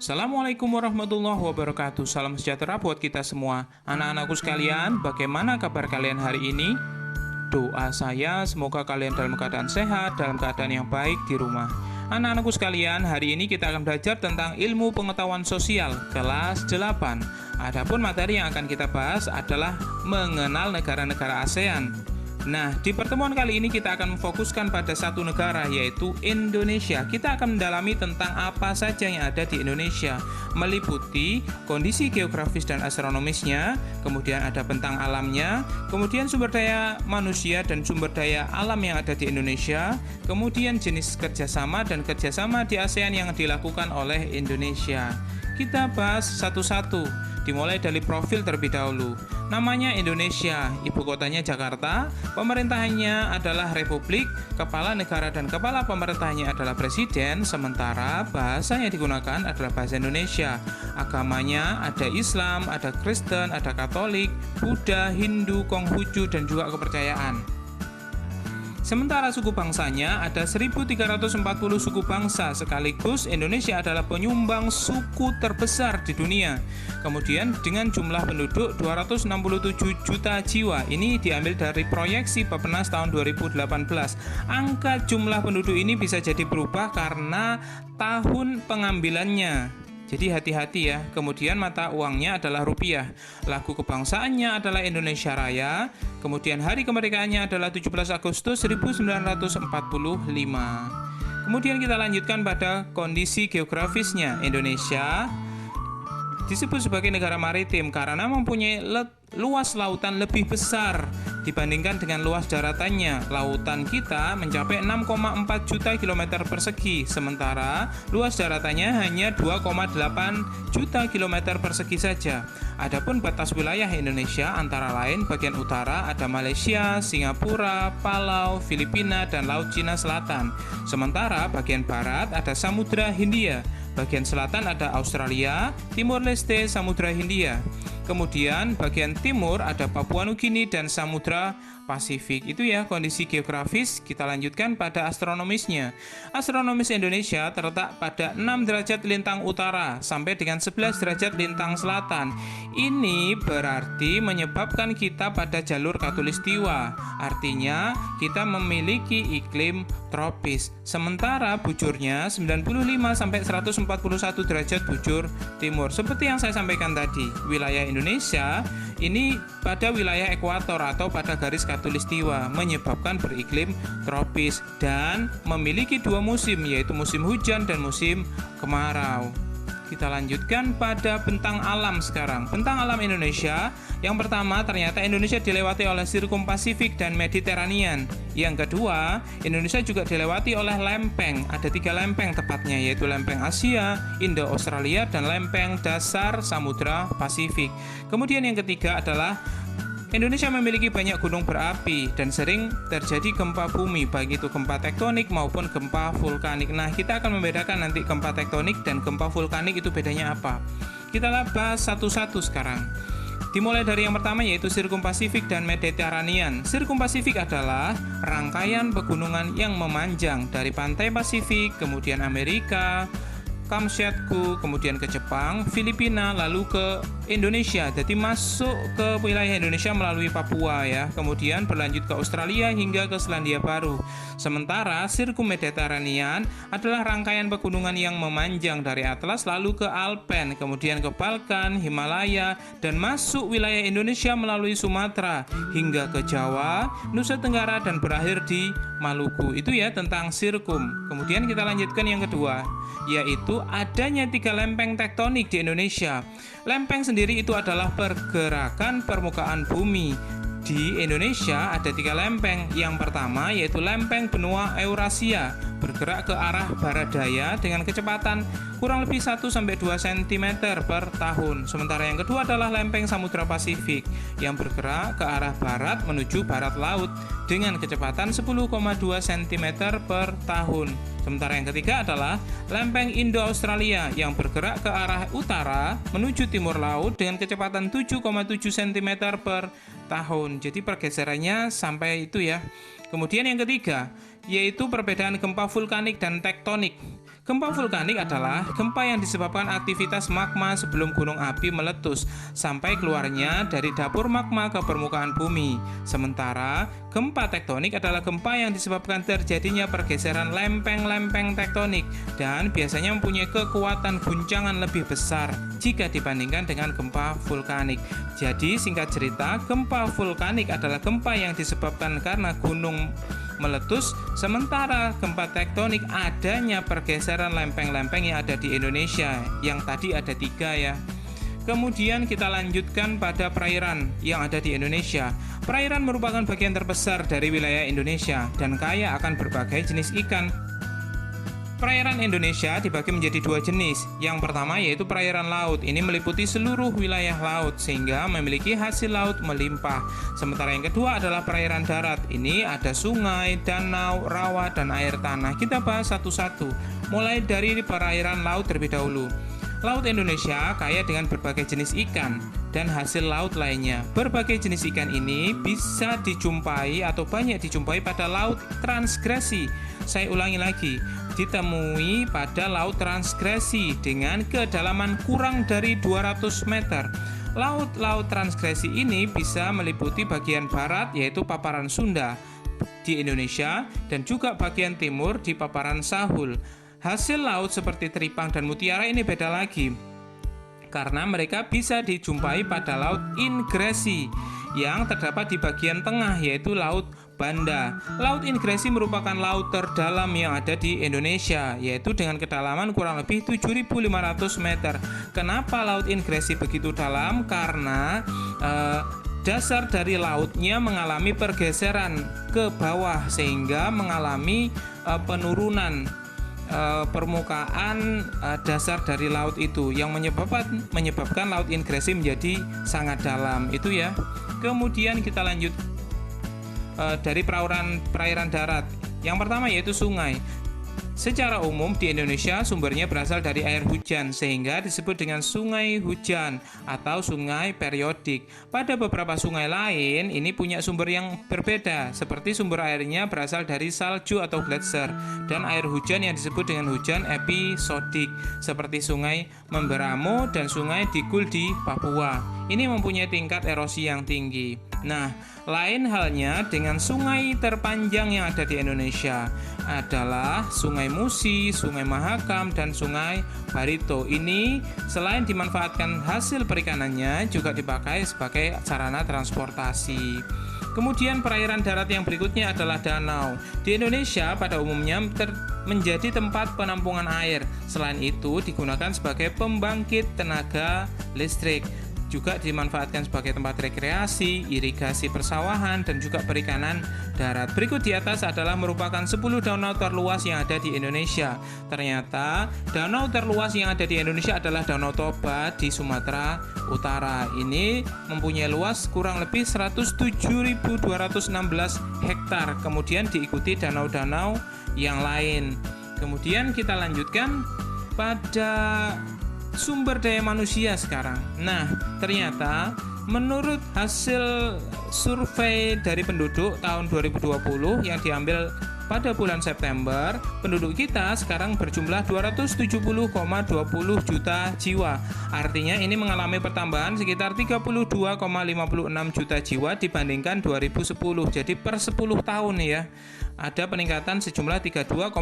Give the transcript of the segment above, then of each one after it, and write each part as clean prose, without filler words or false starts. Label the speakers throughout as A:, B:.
A: Assalamualaikum warahmatullahi wabarakatuh. Salam sejahtera buat kita semua. Anak-anakku sekalian, bagaimana kabar kalian hari ini? Doa saya semoga kalian dalam keadaan sehat, dalam keadaan yang baik di rumah. Anak-anakku sekalian, hari ini kita akan belajar tentang ilmu pengetahuan sosial kelas 8. Adapun materi yang akan kita bahas adalah mengenal negara-negara ASEAN. Nah, di pertemuan kali ini kita akan memfokuskan pada satu negara, yaitu Indonesia. Kita akan mendalami tentang apa saja yang ada di Indonesia, meliputi kondisi geografis dan astronomisnya, kemudian ada bentang alamnya, kemudian sumber daya manusia dan sumber daya alam yang ada di Indonesia, kemudian jenis kerjasama dan kerjasama di ASEAN yang dilakukan oleh Indonesia. Kita bahas satu-satu, dimulai dari profil terlebih dahulu. Namanya Indonesia, ibu kotanya Jakarta, pemerintahannya adalah Republik, kepala negara dan kepala pemerintahannya adalah Presiden, sementara bahasa yang digunakan adalah bahasa Indonesia. Agamanya ada Islam, ada Kristen, ada Katolik, Buddha, Hindu, Konghucu, dan juga kepercayaan. Sementara suku bangsanya ada 1.340 suku bangsa, sekaligus Indonesia adalah penyumbang suku terbesar di dunia. Kemudian dengan jumlah penduduk 267 juta jiwa, ini diambil dari proyeksi Bappenas tahun 2018. Angka jumlah penduduk ini bisa jadi berubah karena tahun pengambilannya. Jadi hati-hati ya. Kemudian mata uangnya adalah rupiah. Lagu kebangsaannya adalah Indonesia Raya. Kemudian hari kemerdekaannya adalah 17 Agustus 1945. Kemudian kita lanjutkan pada kondisi geografisnya. Indonesia disebut sebagai negara maritim karena mempunyai luas lautan lebih besar dibandingkan dengan luas daratannya. Lautan kita mencapai 6,4 juta kilometer persegi, sementara luas daratannya hanya 2,8 juta kilometer persegi saja. Adapun batas wilayah Indonesia antara lain bagian utara ada Malaysia, Singapura, Palau, Filipina, dan Laut Cina Selatan. Sementara bagian barat ada Samudra Hindia. Bagian selatan ada Australia, Timur Leste, Samudra Hindia. Kemudian bagian timur ada Papua Nugini dan Samudra Pasifik. Itu ya kondisi geografis. Kita lanjutkan pada astronomisnya. Astronomis Indonesia terletak pada 6 derajat lintang utara sampai dengan 11 derajat lintang selatan. Ini berarti menyebabkan kita pada jalur khatulistiwa. Artinya kita memiliki iklim tropis. Sementara bujurnya 95 sampai 141 derajat bujur timur. Seperti yang saya sampaikan tadi, wilayah Indonesia ini pada wilayah ekuator atau pada garis khatulistiwa, menyebabkan beriklim tropis dan memiliki dua musim, yaitu musim hujan dan musim kemarau. Kita lanjutkan pada bentang alam sekarang. Bentang alam Indonesia, yang pertama ternyata Indonesia dilewati oleh Sirkum Pasifik dan Mediterranean. Yang kedua, Indonesia juga dilewati oleh lempeng. Ada 3 lempeng tepatnya, yaitu lempeng Asia, Indo-Australia, dan lempeng dasar Samudra Pasifik. Kemudian yang ketiga adalah Indonesia memiliki banyak gunung berapi dan sering terjadi gempa bumi, baik itu gempa tektonik maupun gempa vulkanik. Nah, kita akan membedakan nanti gempa tektonik dan gempa vulkanik itu bedanya apa. Kita bahas satu-satu sekarang. Dimulai dari yang pertama, yaitu Sirkum Pasifik dan Mediterranean. Sirkum Pasifik adalah rangkaian pegunungan yang memanjang dari pantai Pasifik, kemudian Amerika, Kamchatka, kemudian ke Jepang, Filipina, lalu ke Indonesia. Jadi masuk ke wilayah Indonesia melalui Papua ya. Kemudian berlanjut ke Australia hingga ke Selandia Baru. Sementara Sirkum Mediterranean adalah rangkaian pegunungan yang memanjang dari Atlas lalu ke Alpen, kemudian ke Balkan, Himalaya, dan masuk wilayah Indonesia melalui Sumatera hingga ke Jawa, Nusa Tenggara, dan berakhir di Maluku. Itu ya tentang Sirkum. Kemudian kita lanjutkan yang kedua, yaitu adanya 3 lempeng tektonik di Indonesia. Lempeng sendiri itu adalah pergerakan permukaan bumi. Di Indonesia ada 3 lempeng. Yang pertama yaitu lempeng benua Eurasia, bergerak ke arah barat daya dengan kecepatan kurang lebih 1-2 cm per tahun. Sementara yang kedua adalah lempeng Samudra Pasifik yang bergerak ke arah barat menuju barat laut dengan kecepatan 10,2 cm per tahun. Sementara yang ketiga adalah lempeng Indo-Australia yang bergerak ke arah utara menuju timur laut dengan kecepatan 7,7 cm per tahun. Jadi pergeserannya sampai itu ya. Kemudian yang ketiga, yaitu perbedaan gempa vulkanik dan tektonik. Gempa vulkanik adalah gempa yang disebabkan aktivitas magma sebelum gunung api meletus sampai keluarnya dari dapur magma ke permukaan bumi. Sementara gempa tektonik adalah gempa yang disebabkan terjadinya pergeseran lempeng-lempeng tektonik dan biasanya mempunyai kekuatan guncangan lebih besar jika dibandingkan dengan gempa vulkanik. Jadi singkat cerita, gempa vulkanik adalah gempa yang disebabkan karena gunung meletus, sementara gempa tektonik adanya pergeseran lempeng-lempeng yang ada di Indonesia, yang tadi ada 3 ya. Kemudian kita lanjutkan pada perairan yang ada di Indonesia. Perairan merupakan bagian terbesar dari wilayah Indonesia dan kaya akan berbagai jenis ikan. Perairan Indonesia dibagi menjadi 2 jenis. Yang pertama yaitu perairan laut. Ini meliputi seluruh wilayah laut sehingga memiliki hasil laut melimpah. Sementara yang kedua adalah perairan darat. Ini ada sungai, danau, rawa, dan air tanah. Kita bahas satu-satu. Mulai dari perairan laut terlebih dahulu. Laut Indonesia kaya dengan berbagai jenis ikan dan hasil laut lainnya. Berbagai jenis ikan ini bisa dijumpai atau banyak dijumpai pada laut transgresi. Saya ulangi lagi, ditemui pada laut transgresi dengan kedalaman kurang dari 200 meter. Laut-laut transgresi ini bisa meliputi bagian barat yaitu paparan Sunda di Indonesia dan juga bagian timur di paparan Sahul. Hasil laut seperti teripang dan mutiara ini beda lagi karena mereka bisa dijumpai pada laut ingresi yang terdapat di bagian tengah yaitu laut Banda. Laut ingresi merupakan laut terdalam yang ada di Indonesia yaitu dengan kedalaman kurang lebih 7.500 meter. Kenapa laut ingresi begitu dalam? Karena dasar dari lautnya mengalami pergeseran ke bawah sehingga mengalami penurunan permukaan dasar dari laut itu yang menyebabkan laut ingresi menjadi sangat dalam itu ya. Kemudian kita lanjut dari perairan darat. Yang pertama yaitu sungai. Secara umum di Indonesia sumbernya berasal dari air hujan sehingga disebut dengan sungai hujan atau sungai periodik. Pada beberapa sungai lain ini punya sumber yang berbeda seperti sumber airnya berasal dari salju atau gletser dan air hujan yang disebut dengan hujan episodik seperti sungai Memberamo dan sungai Digul di Papua. Ini mempunyai tingkat erosi yang tinggi. Nah, lain halnya dengan sungai terpanjang yang ada di Indonesia adalah Sungai Musi, Sungai Mahakam, dan Sungai Barito. Ini selain dimanfaatkan hasil perikanannya juga dipakai sebagai sarana transportasi. Kemudian perairan darat yang berikutnya adalah danau. Di Indonesia pada umumnya menjadi tempat penampungan air. Selain itu digunakan sebagai pembangkit tenaga listrik. Juga dimanfaatkan sebagai tempat rekreasi, irigasi persawahan, dan juga perikanan darat. Berikut di atas adalah merupakan 10 danau terluas yang ada di Indonesia. Ternyata danau terluas yang ada di Indonesia adalah Danau Toba di Sumatera Utara. Ini mempunyai luas kurang lebih 107.216 hektar. Kemudian diikuti danau-danau yang lain. Kemudian kita lanjutkan pada sumber daya manusia sekarang. Nah, ternyata menurut hasil survei dari penduduk tahun 2020 yang diambil pada bulan September, penduduk kita sekarang berjumlah 270,20 juta jiwa. Artinya ini mengalami pertambahan sekitar 32,56 juta jiwa dibandingkan 2010. Jadi per 10 tahun ya, ada peningkatan sejumlah 32,56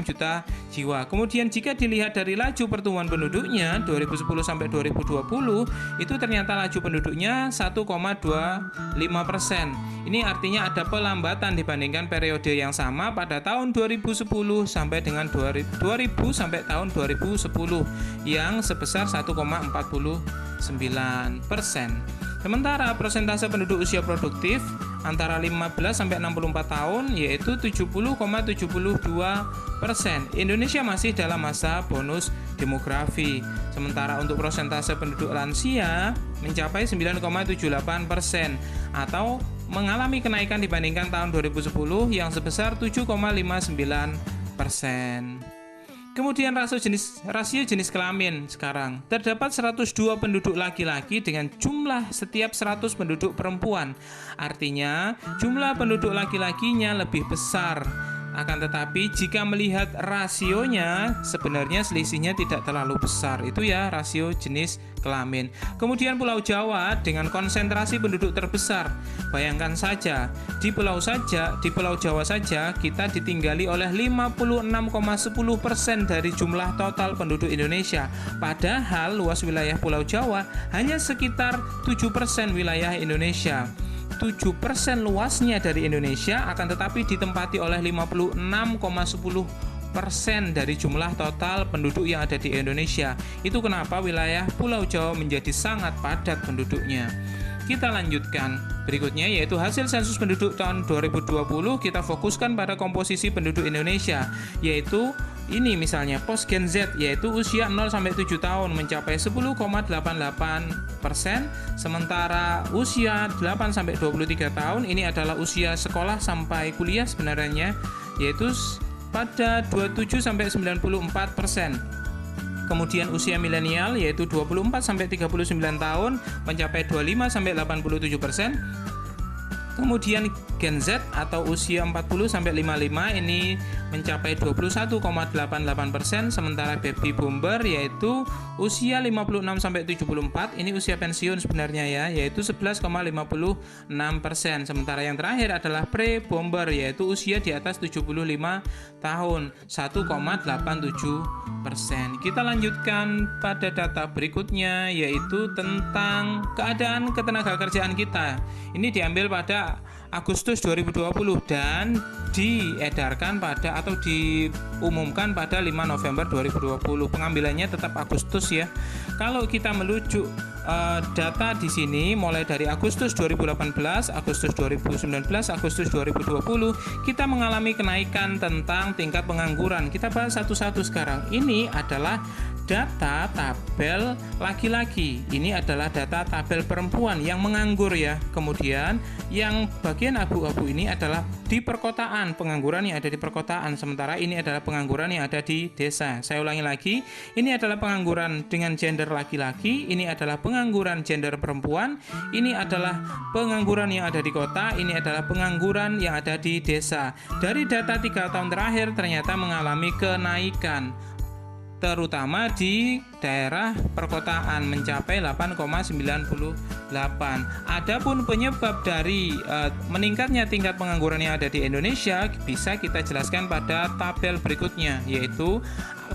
A: juta jiwa. Kemudian jika dilihat dari laju pertumbuhan penduduknya 2010 sampai 2020, itu ternyata laju penduduknya 1,25%. Ini artinya ada pelambatan dibandingkan periode yang sama pada tahun 2010 sampai dengan 2000 sampai tahun 2010 yang sebesar 1,49%. Sementara persentase penduduk usia produktif antara 15 sampai 64 tahun yaitu 70,72%. Indonesia masih dalam masa bonus demografi. Sementara untuk persentase penduduk lansia mencapai 9,78% atau mengalami kenaikan dibandingkan tahun 2010 yang sebesar 7,59%. Kemudian rasio jenis kelamin sekarang terdapat 102 penduduk laki-laki dengan jumlah setiap 100 penduduk perempuan. Artinya jumlah penduduk laki-lakinya lebih besar Akan tetapi jika melihat rasionya, sebenarnya selisihnya tidak terlalu besar. Itu ya rasio jenis kelamin. Kemudian Pulau Jawa dengan konsentrasi penduduk terbesar. Bayangkan saja, di Pulau Jawa saja kita ditinggali oleh 56,10% dari jumlah total penduduk Indonesia. Padahal luas wilayah Pulau Jawa hanya sekitar 7% wilayah Indonesia. 7% luasnya dari Indonesia, akan tetapi ditempati oleh 56,10% dari jumlah total penduduk yang ada di Indonesia. Itu kenapa wilayah Pulau Jawa menjadi sangat padat penduduknya. Kita lanjutkan berikutnya, yaitu hasil sensus penduduk tahun 2020. Kita fokuskan pada komposisi penduduk Indonesia, yaitu ini misalnya pos Gen Z, yaitu usia 0-7 tahun mencapai 10,88%, sementara usia 8-23 tahun ini adalah usia sekolah sampai kuliah sebenarnya, yaitu pada 27-94%. Kemudian usia milenial yaitu 24-39 tahun mencapai 25-87%. Kemudian Gen Z atau usia 40-55 ini mencapai 21,88%, sementara baby boomer yaitu usia 56-74 ini usia pensiun sebenarnya ya, yaitu 11,56%. Sementara yang terakhir adalah pre-boomer yaitu usia di atas 75 tahun, 1,87%. Kita lanjutkan pada data berikutnya, yaitu tentang keadaan ketenagakerjaan kita. Ini diambil pada Agustus 2020 dan diedarkan pada atau diumumkan pada 5 November 2020. Pengambilannya tetap Agustus ya. Kalau kita merujuk data di sini mulai dari Agustus 2018, Agustus 2019, Agustus 2020, kita mengalami kenaikan tentang tingkat pengangguran. Kita bahas satu-satu sekarang. Ini adalah data tabel laki-laki, ini adalah data tabel perempuan yang menganggur ya. Kemudian yang bagian abu-abu ini adalah di perkotaan, pengangguran yang ada di perkotaan, sementara ini adalah pengangguran yang ada di desa. Saya ulangi lagi, ini adalah pengangguran dengan gender laki-laki, ini adalah pengangguran gender perempuan, ini adalah pengangguran yang ada di kota, ini adalah pengangguran yang ada di desa. Dari data 3 tahun terakhir ternyata mengalami kenaikan, terutama di daerah perkotaan mencapai 8,98. Adapun penyebab dari meningkatnya tingkat pengangguran yang ada di Indonesia bisa kita jelaskan pada tabel berikutnya, yaitu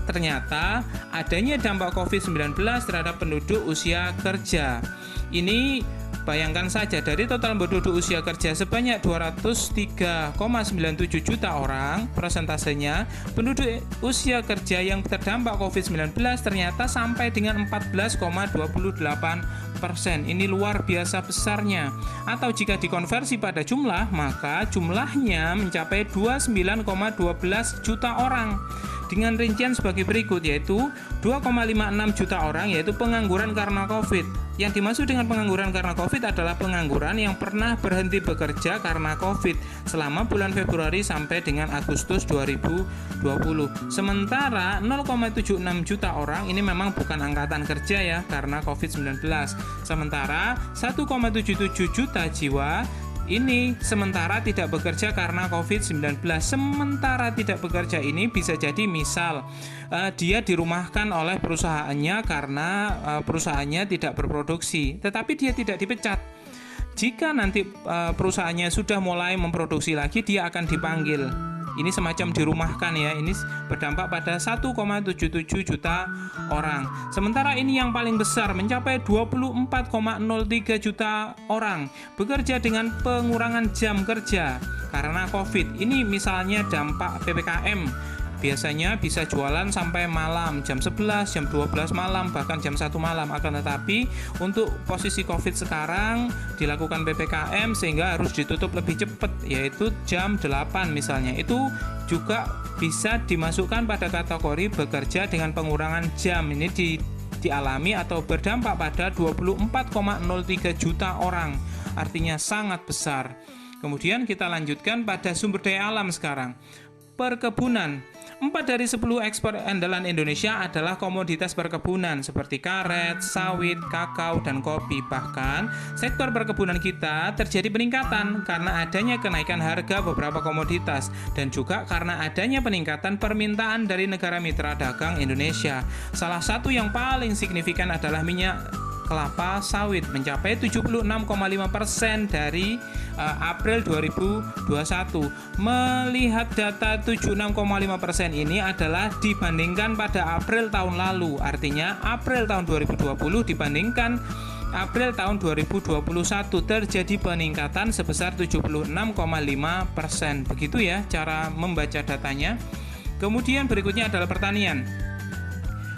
A: ternyata adanya dampak COVID-19 terhadap penduduk usia kerja. Ini bayangkan saja, dari total penduduk usia kerja sebanyak 203,97 juta orang, persentasenya penduduk usia kerja yang terdampak COVID-19 ternyata sampai dengan 14,28%. Ini luar biasa besarnya. Atau jika dikonversi pada jumlah, maka jumlahnya mencapai 29,12 juta orang. Dengan rincian sebagai berikut, yaitu 2,56 juta orang yaitu pengangguran karena COVID. Yang dimaksud dengan pengangguran karena COVID adalah pengangguran yang pernah berhenti bekerja karena COVID selama bulan Februari sampai dengan Agustus 2020. Sementara 0,76 juta orang ini memang bukan angkatan kerja ya karena COVID-19. Sementara 1,77 juta jiwa ini sementara tidak bekerja karena COVID-19. Sementara tidak bekerja ini bisa jadi misal dia dirumahkan oleh perusahaannya karena perusahaannya tidak berproduksi, tetapi dia tidak dipecat. Jika nanti perusahaannya sudah mulai memproduksi lagi, dia akan dipanggil. Ini semacam dirumahkan ya. Ini berdampak pada 1,77 juta orang. Sementara ini yang paling besar mencapai 24,03 juta orang bekerja dengan pengurangan jam kerja karena COVID. Ini misalnya dampak PPKM. Biasanya bisa jualan sampai malam, jam 11, jam 12 malam, bahkan jam 1 malam. Akan tetapi untuk posisi COVID sekarang dilakukan PPKM sehingga harus ditutup lebih cepat, yaitu jam 8 misalnya. Itu juga bisa dimasukkan pada kategori bekerja dengan pengurangan jam. Ini dialami atau berdampak pada 24,03 juta orang. Artinya sangat besar. Kemudian kita lanjutkan pada sumber daya alam sekarang. Perkebunan. 4 dari 10 ekspor andalan Indonesia adalah komoditas perkebunan seperti karet, sawit, kakao, dan kopi. Bahkan, sektor perkebunan kita terjadi peningkatan karena adanya kenaikan harga beberapa komoditas dan juga karena adanya peningkatan permintaan dari negara mitra dagang Indonesia. Salah satu yang paling signifikan adalah minyak kelapa sawit mencapai 76,5% dari April 2021. Melihat data 76,5% ini adalah dibandingkan pada April tahun lalu. Artinya April tahun 2020 dibandingkan April tahun 2021 terjadi peningkatan sebesar 76,5%. Begitu ya cara membaca datanya. Kemudian berikutnya adalah pertanian.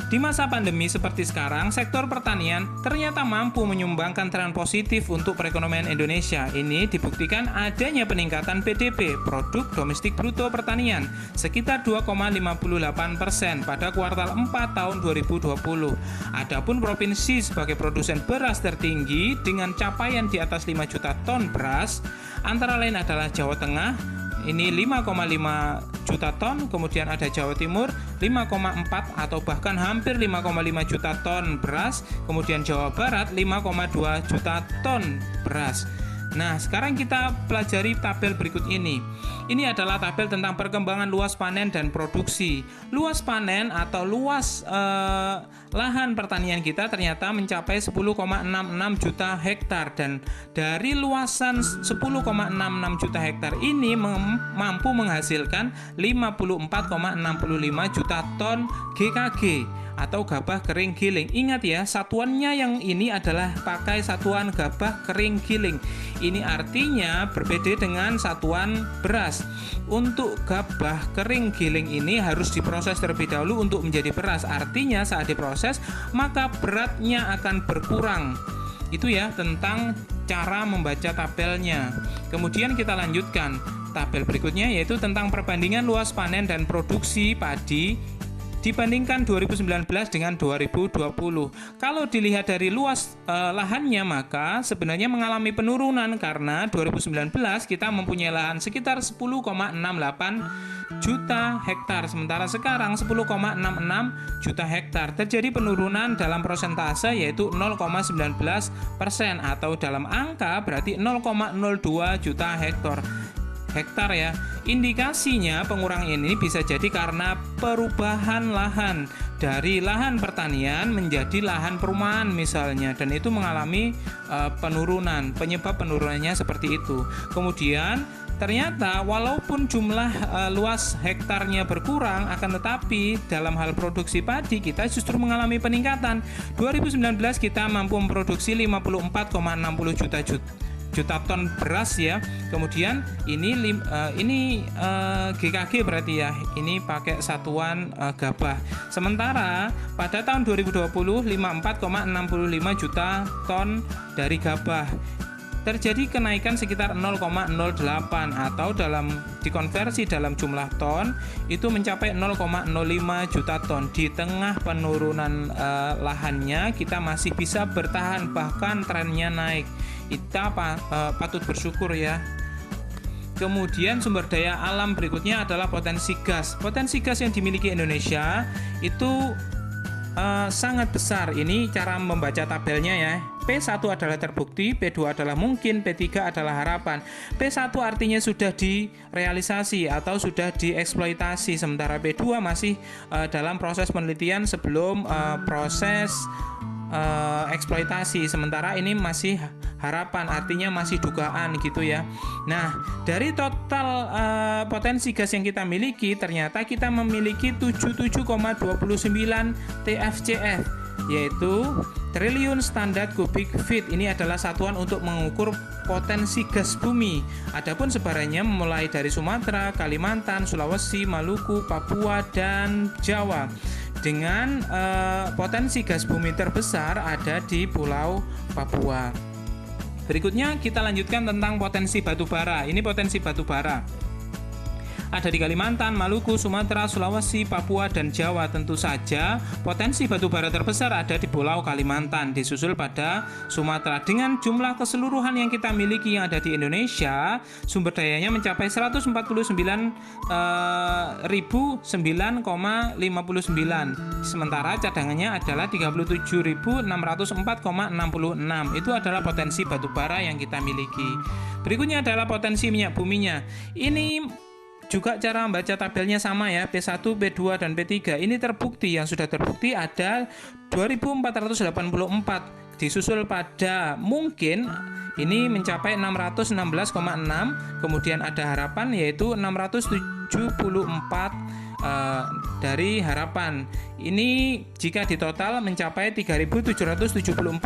A: Di masa pandemi seperti sekarang, sektor pertanian ternyata mampu menyumbangkan tren positif untuk perekonomian Indonesia. Ini dibuktikan adanya peningkatan PDB, produk domestik bruto pertanian, sekitar 2,58% pada kuartal 4 tahun 2020. Adapun provinsi sebagai produsen beras tertinggi dengan capaian di atas 5 juta ton beras, antara lain adalah Jawa Tengah, ini 5,5 juta ton, kemudian ada Jawa Timur 5,4 atau bahkan hampir 5,5 juta ton beras, kemudian Jawa Barat 5,2 juta ton beras. Nah, sekarang kita pelajari tabel berikut ini. Ini adalah tabel tentang perkembangan luas panen dan produksi. Luas panen atau luas lahan pertanian kita ternyata mencapai 10,66 juta hektar, dan dari luasan 10,66 juta hektar ini mampu menghasilkan 54,65 juta ton GKG atau gabah kering giling. Ingat ya, satuannya yang ini adalah pakai satuan gabah kering giling. Ini artinya berbeda dengan satuan beras. Untuk gabah kering giling ini harus diproses terlebih dahulu untuk menjadi beras. Artinya saat diproses maka beratnya akan berkurang. Itu ya tentang cara membaca tabelnya. Kemudian kita lanjutkan tabel berikutnya, yaitu tentang perbandingan luas panen dan produksi padi dibandingkan 2019 dengan 2020. Kalau dilihat dari luas lahannya, maka sebenarnya mengalami penurunan karena 2019 kita mempunyai lahan sekitar 10,68 juta hektar, sementara sekarang 10,66 juta hektar. Terjadi penurunan dalam persentase yaitu 0,19%, atau dalam angka berarti 0,02 juta hektar ya. Indikasinya pengurangan ini bisa jadi karena perubahan lahan dari lahan pertanian menjadi lahan perumahan misalnya, dan itu mengalami penurunan. Penyebab penurunannya seperti itu. Kemudian ternyata walaupun jumlah luas hektarnya berkurang, akan tetapi dalam hal produksi padi kita justru mengalami peningkatan. 2019 kita mampu memproduksi 54,60 juta ton beras ya. Kemudian ini GKG berarti ya, ini pakai satuan gabah. Sementara pada tahun 2020 54,65 juta ton dari gabah. Terjadi kenaikan sekitar 0,08 atau dikonversi dalam jumlah ton itu mencapai 0,05 juta ton. Di tengah penurunan lahannya kita masih bisa bertahan, bahkan trennya naik. Kita patut bersyukur ya. Kemudian sumber daya alam berikutnya adalah potensi gas. Potensi gas yang dimiliki Indonesia itu sangat besar. Ini cara membaca tabelnya ya. P1 adalah terbukti, P2 adalah mungkin, P3 adalah harapan. P1 artinya sudah direalisasi atau sudah dieksploitasi, sementara P2 masih dalam proses penelitian sebelum proses eksploitasi. Sementara ini masih harapan, artinya masih dugaan gitu ya. Nah, dari total potensi gas yang kita miliki, ternyata kita memiliki 77,29 TFCF, yaitu triliun standar kubik feet. Ini adalah satuan untuk mengukur potensi gas bumi. Adapun sebarannya mulai dari Sumatera, Kalimantan, Sulawesi, Maluku, Papua, dan Jawa. Dengan potensi gas bumi terbesar ada di Pulau Papua. Berikutnya kita lanjutkan tentang potensi batu bara. Ini potensi batu bara. ada di Kalimantan, Maluku, Sumatera, Sulawesi, Papua, dan Jawa. Tentu saja potensi batu bara terbesar ada di Pulau Kalimantan, disusul pada Sumatera. Dengan jumlah keseluruhan yang kita miliki yang ada di Indonesia, sumber dayanya mencapai 149.009,59. Sementara cadangannya adalah 37.604,66. Itu adalah potensi batu bara yang kita miliki. Berikutnya adalah potensi minyak buminya. Ini juga cara membaca tabelnya sama ya, P1, P2, dan P3. Ini terbukti, yang sudah terbukti ada 2484. Disusul pada mungkin ini mencapai 616,6. Kemudian ada harapan yaitu 674 dari harapan. Ini jika ditotal mencapai 3.774,6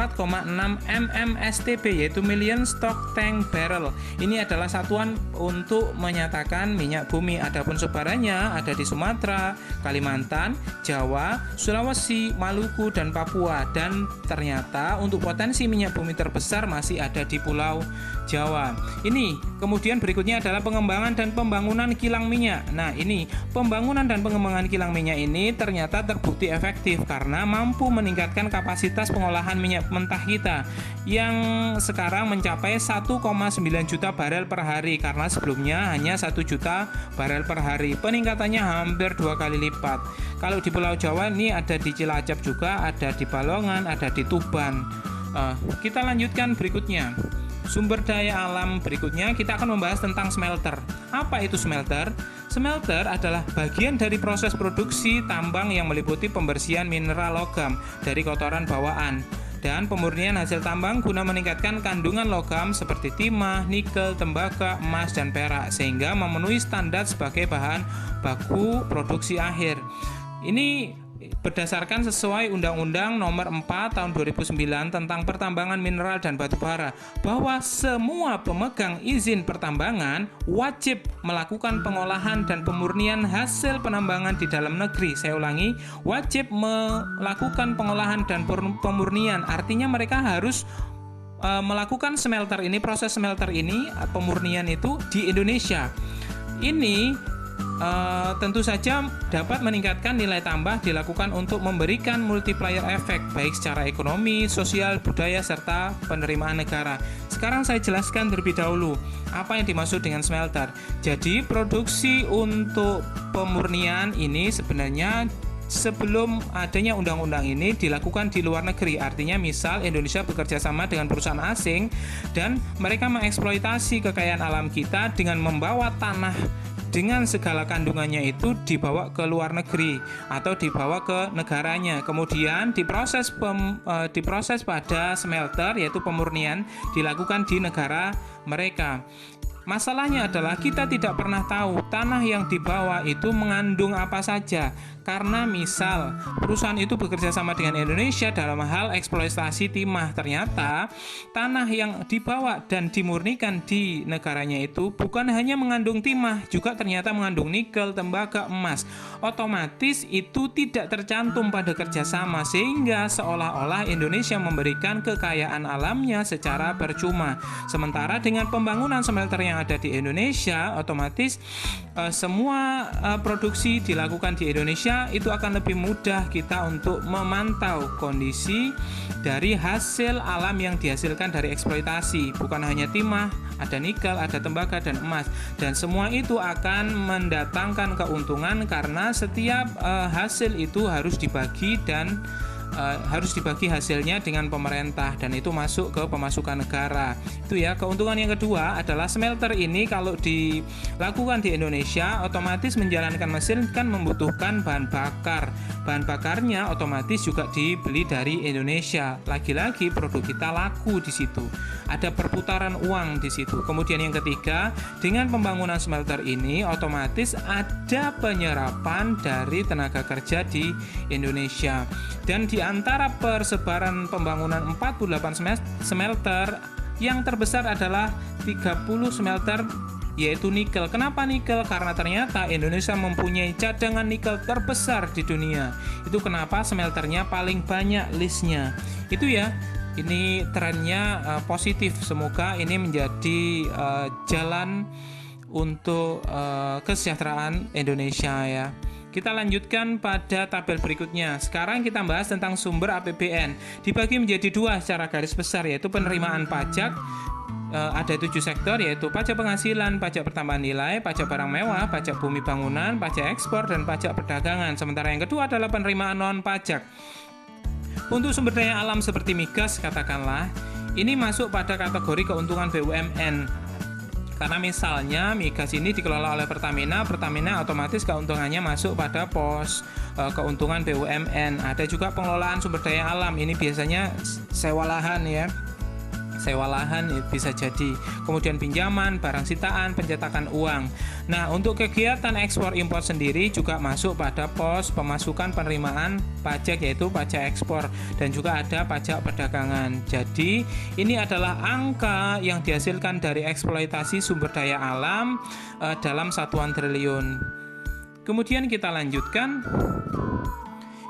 A: mmstb, yaitu million stock tank barrel. Ini adalah satuan untuk menyatakan minyak bumi. Adapun sebarannya ada di Sumatera, Kalimantan, Jawa, Sulawesi, Maluku, dan Papua. Dan ternyata untuk potensi minyak bumi terbesar masih ada di Pulau Jawa. Ini kemudian berikutnya adalah pengembangan dan pembangunan kilang minyak. Nah, ini pembangunan dan pengembangan kilang minyak ini ternyata terbukti efektif karena mampu meningkatkan kapasitas pengolahan minyak mentah kita yang sekarang mencapai 1,9 juta barel per hari, karena sebelumnya hanya 1 juta barel per hari. Peningkatannya hampir 2 kali lipat. Kalau di Pulau Jawa ini ada di Cilacap juga, ada di Balongan, ada di Tuban. Kita lanjutkan berikutnya. Sumber daya alam berikutnya kita akan membahas tentang smelter. Apa itu smelter? Smelter adalah bagian dari proses produksi tambang yang meliputi pembersihan mineral logam dari kotoran bawaan dan pemurnian hasil tambang guna meningkatkan kandungan logam seperti timah, nikel, tembaga, emas, dan perak sehingga memenuhi standar sebagai bahan baku produksi akhir. Ini berdasarkan sesuai Undang-Undang Nomor 4 Tahun 2009 tentang Pertambangan Mineral dan Batu Bara, bahwa semua pemegang izin pertambangan wajib melakukan pengolahan dan pemurnian hasil penambangan di dalam negeri. Saya ulangi, wajib melakukan pengolahan dan pemurnian. Artinya mereka harus melakukan smelter ini, proses smelter ini, pemurnian itu di Indonesia. Ini tentu saja dapat meningkatkan nilai tambah dilakukan untuk memberikan multiplier efek baik secara ekonomi, sosial, budaya, serta penerimaan negara. Sekarang saya jelaskan terlebih dahulu apa yang dimaksud dengan smelter. Jadi produksi untuk pemurnian ini sebenarnya sebelum adanya undang-undang ini dilakukan di luar negeri. Artinya misal Indonesia bekerja sama dengan perusahaan asing dan mereka mengeksploitasi kekayaan alam kita dengan membawa tanah dengan segala kandungannya itu dibawa ke luar negeri atau dibawa ke negaranya. Kemudian diproses pada smelter, yaitu pemurnian, dilakukan di negara mereka. Masalahnya adalah kita tidak pernah tahu tanah yang dibawa itu mengandung apa saja. Karena misal perusahaan itu bekerja sama dengan Indonesia dalam hal eksploitasi timah, ternyata tanah yang dibawa dan dimurnikan di negaranya itu bukan hanya mengandung timah, juga ternyata mengandung nikel, tembaga, emas. Otomatis itu tidak tercantum pada kerjasama, sehingga seolah-olah Indonesia memberikan kekayaan alamnya secara percuma. Sementara dengan pembangunan smelter yang ada di Indonesia, otomatis semua produksi dilakukan di Indonesia, itu akan lebih mudah kita untuk memantau kondisi dari hasil alam yang dihasilkan dari eksploitasi. Bukan hanya timah, ada nikel, ada tembaga, dan emas, dan semua itu akan mendatangkan keuntungan karena setiap hasil itu harus dibagi dan harus dibagi hasilnya dengan pemerintah, dan itu masuk ke pemasukan negara. Itu ya. Keuntungan yang kedua adalah smelter ini kalau dilakukan di Indonesia, otomatis menjalankan mesin kan membutuhkan bahan bakar. Bahan bakarnya otomatis juga dibeli dari Indonesia. Lagi-lagi produk kita laku di situ. Ada perputaran uang di situ. Kemudian yang ketiga, dengan pembangunan smelter ini otomatis ada penyerapan dari tenaga kerja di Indonesia. Dan di antara persebaran pembangunan 48 smelter, yang terbesar adalah 30 smelter yaitu nikel. Kenapa nikel? Karena ternyata Indonesia mempunyai cadangan nikel terbesar di dunia. Itu kenapa smelternya paling banyak listnya. Itu ya. Ini trennya positif. Semoga ini menjadi jalan untuk kesejahteraan Indonesia ya. Kita lanjutkan pada tabel berikutnya. Sekarang kita bahas tentang sumber APBN. Dibagi menjadi dua secara garis besar, yaitu penerimaan pajak. Ada 7 sektor, yaitu pajak penghasilan, pajak pertambahan nilai, pajak barang mewah, pajak bumi bangunan, pajak ekspor, dan pajak perdagangan. Sementara yang kedua adalah penerimaan non pajak. Untuk sumber daya alam seperti migas katakanlah, ini masuk pada kategori keuntungan BUMN. Karena misalnya migas ini dikelola oleh Pertamina, Pertamina otomatis keuntungannya masuk pada pos keuntungan BUMN. Ada juga pengelolaan sumber daya alam, ini biasanya sewa lahan ya. Sewa lahan bisa jadi, kemudian pinjaman, barang sitaan, pencetakan uang. Nah, untuk kegiatan ekspor impor sendiri juga masuk pada pos pemasukan penerimaan pajak, yaitu pajak ekspor, dan juga ada pajak perdagangan. Jadi, ini adalah angka yang dihasilkan dari eksploitasi sumber daya alam dalam satuan triliun. Kemudian kita lanjutkan.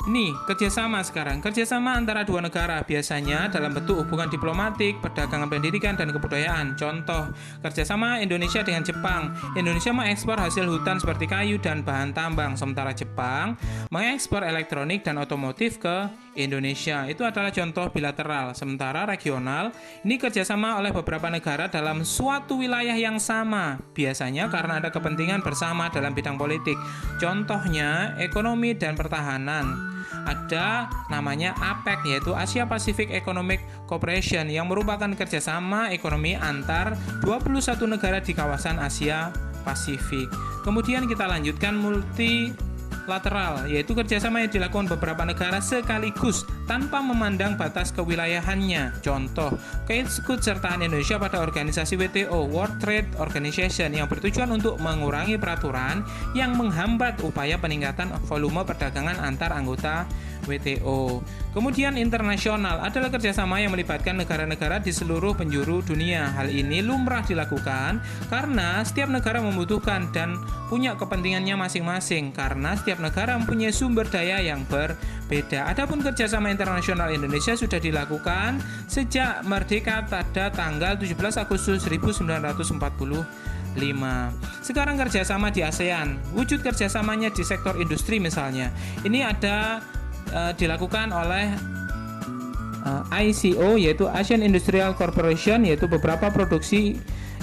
A: Ini kerjasama sekarang. Kerjasama antara dua negara biasanya dalam bentuk hubungan diplomatik, perdagangan, pendidikan, dan kebudayaan. Contoh, kerjasama Indonesia dengan Jepang. Indonesia mengekspor hasil hutan seperti kayu dan bahan tambang, sementara Jepang mengekspor elektronik dan otomotif ke Indonesia. Itu adalah contoh bilateral. Sementara regional, ini kerjasama oleh beberapa negara dalam suatu wilayah yang sama. Biasanya karena ada kepentingan bersama dalam bidang politik. Contohnya, ekonomi dan pertahanan. Ada namanya APEC, yaitu Asia Pacific Economic Cooperation, yang merupakan kerjasama ekonomi antar 21 negara di kawasan Asia Pasifik. Kemudian kita lanjutkan multilateral, yaitu kerjasama yang dilakukan beberapa negara sekaligus tanpa memandang batas kewilayahannya. Contoh, keikutsertaan Indonesia pada organisasi WTO, World Trade Organization, yang bertujuan untuk mengurangi peraturan yang menghambat upaya peningkatan volume perdagangan antar anggota WTO. Kemudian internasional adalah kerjasama yang melibatkan negara-negara di seluruh penjuru dunia. Hal ini lumrah dilakukan karena setiap negara membutuhkan dan punya kepentingannya masing-masing, karena setiap negara mempunyai sumber daya yang berbeda. Adapun kerjasama internasional Indonesia sudah dilakukan sejak merdeka pada tanggal 17 Agustus 1945. Sekarang kerjasama di ASEAN. Wujud kerjasamanya di sektor industri misalnya. Ini ada dilakukan oleh ICO, yaitu Asian Industrial Corporation, yaitu beberapa produksi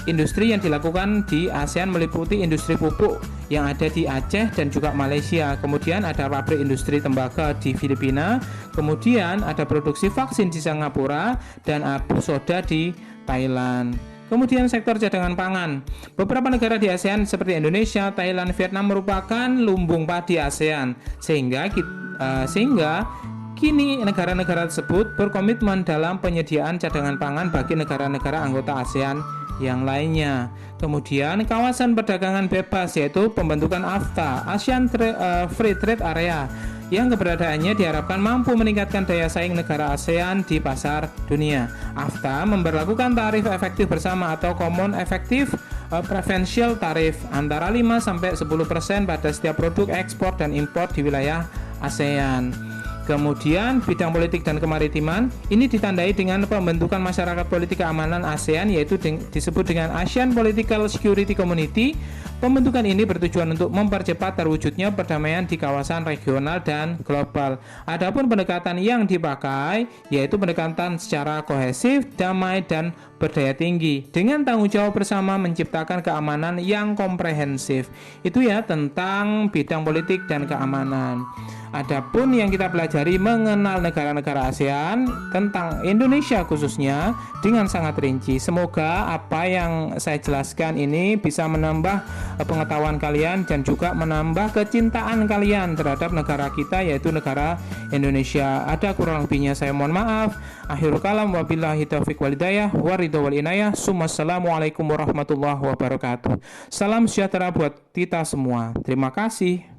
A: industri yang dilakukan di ASEAN meliputi industri pupuk yang ada di Aceh dan juga Malaysia. Kemudian ada pabrik industri tembaga di Filipina. Kemudian ada produksi vaksin di Singapura dan abu soda di Thailand. Kemudian sektor cadangan pangan. Beberapa negara di ASEAN seperti Indonesia, Thailand, Vietnam merupakan lumbung padi ASEAN, sehingga kini negara-negara tersebut berkomitmen dalam penyediaan cadangan pangan bagi negara-negara anggota ASEAN yang lainnya. Kemudian kawasan perdagangan bebas, yaitu pembentukan AFTA, ASEAN Free Trade Area, yang keberadaannya diharapkan mampu meningkatkan daya saing negara ASEAN di pasar dunia. AFTA memberlakukan tarif efektif bersama atau Common Effective Preferential Tariff antara 5-10% pada setiap produk ekspor dan impor di wilayah ASEAN. Kemudian bidang politik dan kemaritiman ini ditandai dengan pembentukan masyarakat politik keamanan ASEAN, yaitu disebut dengan ASEAN Political Security Community. Pembentukan ini bertujuan untuk mempercepat terwujudnya perdamaian di kawasan regional dan global. Adapun pendekatan yang dipakai yaitu pendekatan secara kohesif, damai, dan berdaya tinggi dengan tanggung jawab bersama menciptakan keamanan yang komprehensif. Itu ya tentang bidang politik dan keamanan. Adapun yang kita pelajari mengenal negara-negara ASEAN tentang Indonesia khususnya dengan sangat rinci. Semoga apa yang saya jelaskan ini bisa menambah pengetahuan kalian dan juga menambah kecintaan kalian terhadap negara kita, yaitu negara Indonesia. Ada kurang lebihnya saya mohon maaf. Akhirul kalam, wabillahi taufiq walhidayah, waridho wal inayah. Assalamualaikum warahmatullahi wabarakatuh. Salam sejahtera buat kita semua. Terima kasih.